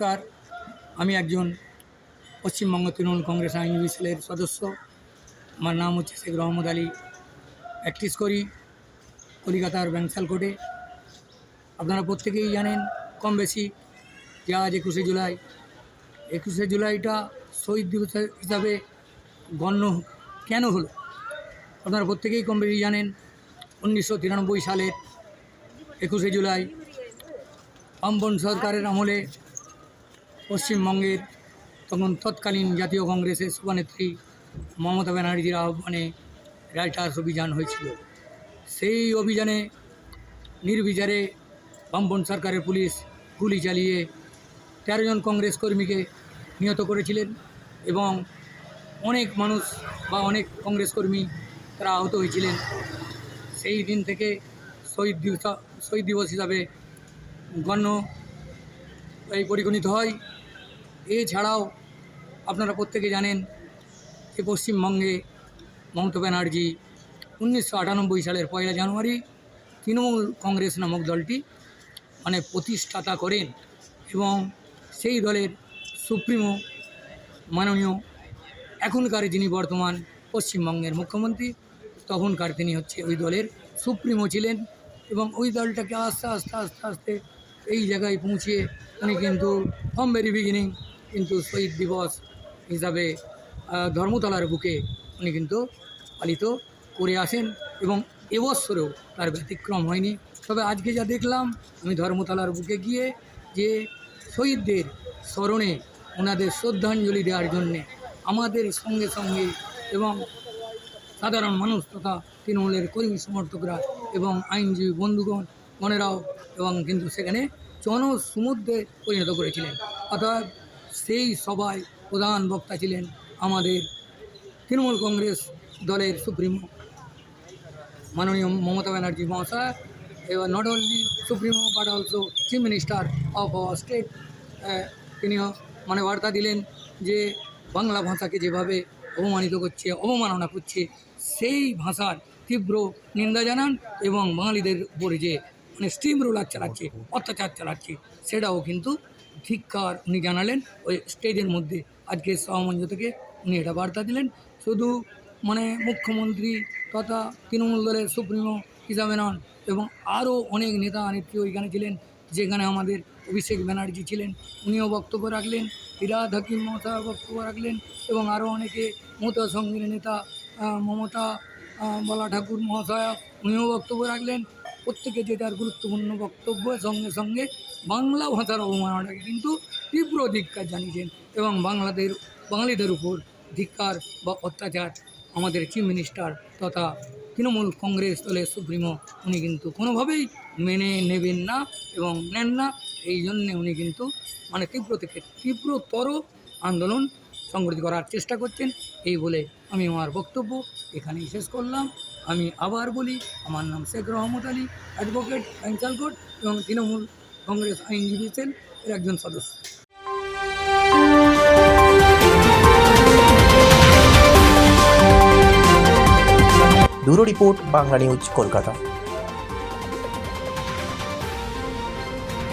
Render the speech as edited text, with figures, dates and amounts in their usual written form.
নমস্কার, আমি একজন পশ্চিমবঙ্গ তৃণমূল কংগ্রেস আইনজীবী সেলের সদস্য। আমার নাম হচ্ছে শেখ রহমত আলী। প্র্যাকটিস করি কলকাতার ব্যাংসাল কোর্টে। আপনারা প্রত্যেকেই জানেন কম বেশি যে আজ 21শে জুলাইটা শহীদ দিবস হিসাবে গণ্য কেন হলো। আপনারা প্রত্যেকেই কম বেশি জানেন 1993 সালের 21শে জুলাই বামপন সরকারের আমলে পশ্চিমবঙ্গের তখন তৎকালীন জাতীয় কংগ্রেসের সভানেত্রী মমতা ব্যানার্জির আহ্বানে রাইটার্স অভিযান হয়েছিল। সেই অভিযানে নির্বিচারে বামপন সরকারের পুলিশ গুলি চালিয়ে 13 জন কংগ্রেস কর্মীকে নিহত করেছিলেন এবং অনেক মানুষ বা অনেক কংগ্রেস কর্মী তারা আহত হয়েছিলেন। সেই দিন থেকে শহীদ দিবস হিসাবে পরিগণিত হয়। এছাড়াও আপনারা প্রত্যেকে জানেন যে পশ্চিমবঙ্গে মমতা ব্যানার্জি 1998 সালের 1 জানুয়ারি তৃণমূল কংগ্রেস নামক দলটি প্রতিষ্ঠাতা করেন এবং সেই দলের সুপ্রিমো মাননীয় এখনকার যিনি বর্তমান পশ্চিমবঙ্গের মুখ্যমন্ত্রী, তখনকার তিনি ওই দলের সুপ্রিমো ছিলেন এবং ওই দলটাকে আস্তে আস্তে এই জায়গায় পৌঁছিয়ে উনি কিন্তু ফ্রম ভেরি বিগিনিং কিন্তু শহীদ দিবস হিসাবে ধর্মতলার বুকে উনি কিন্তু পালিত করে আসেন এবং এবছরেও তার ব্যতিক্রম হয়নি। তবে আজকে যা দেখলাম আমি ধর্মতলার বুকে গিয়ে যে শহীদদের স্মরণে ওনাদের শ্রদ্ধাঞ্জলি দেওয়ার জন্যে আমাদের সঙ্গে এবং সাধারণ মানুষ তথা তৃণমূলের কর্মী সমর্থকরা এবং আইনজীবী বন্ধুগণেরাও এবং কিন্তু সেখানে জনসমুদ্রে পরিণত করেছিলেন। অর্থাৎ সেই সভায় প্রধান বক্তা ছিলেন আমাদের তৃণমূল কংগ্রেস দলের সুপ্রিমো মাননীয় মমতা ব্যানার্জি মহাশয় এবং not only supremo but also chief minister of our state. তিনিও বার্তা দিলেন যে বাংলা ভাষাকে যেভাবে অবমাননা করছে সেই ভাষার তীব্র নিন্দা জানান এবং বাঙালিদের উপরে যে স্টিম রোলার চালাচ্ছে, অত্যাচার চালাচ্ছে, সেটাও কিন্তু ধিক্কার উনি জানালেন ওই স্টেজের মধ্যে। আজকে সভামঞ্চ থেকে উনি এটা বার্তা দিলেন। শুধু মুখ্যমন্ত্রী তথা তৃণমূল দলের সুপ্রিমো হিসাবে নন এবং আরও অনেক নেতা নেত্রী ওইখানে ছিলেন, যেখানে আমাদের অভিষেক ব্যানার্জি ছিলেন, উনিও বক্তব্য রাখলেন, ফিরহাদ হাকিম মহাশয় বক্তব্য রাখলেন এবং আরও অনেকে মমতা সঙ্গের নেতা মমতা বলা ঠাকুর মহাশয় উনিও বক্তব্য রাখলেন। প্রত্যেকে যে তার গুরুত্বপূর্ণ বক্তব্য সঙ্গে বাংলা ভাষার অবমাননাকে কিন্তু তীব্র ধিক্কার জানিয়েছেন এবং বাঙালিদের উপর ধিক্কার বা অত্যাচার আমাদের চিফ মিনিস্টার তথা তৃণমূল কংগ্রেস দলের সুপ্রিমো উনি কিন্তু কোনোভাবেই মেনে নেবেন না এবং নেন না। এই জন্যে উনি কিন্তু তীব্র থেকে তীব্রতর আন্দোলন সংগঠিত করার চেষ্টা করছেন। এই বলে আমি আমার বক্তব্য এখানেই শেষ করলাম। আমি আবার বলি, আমার নাম শেখ রহমত আলী, অ্যাডভোকেট, ব্যাংসাল কোর্ট এবং তৃণমূল কংগ্রেস আইনজীবী সেল এর একজন সদস্য। Bureau report, Bangla news, Kolkata.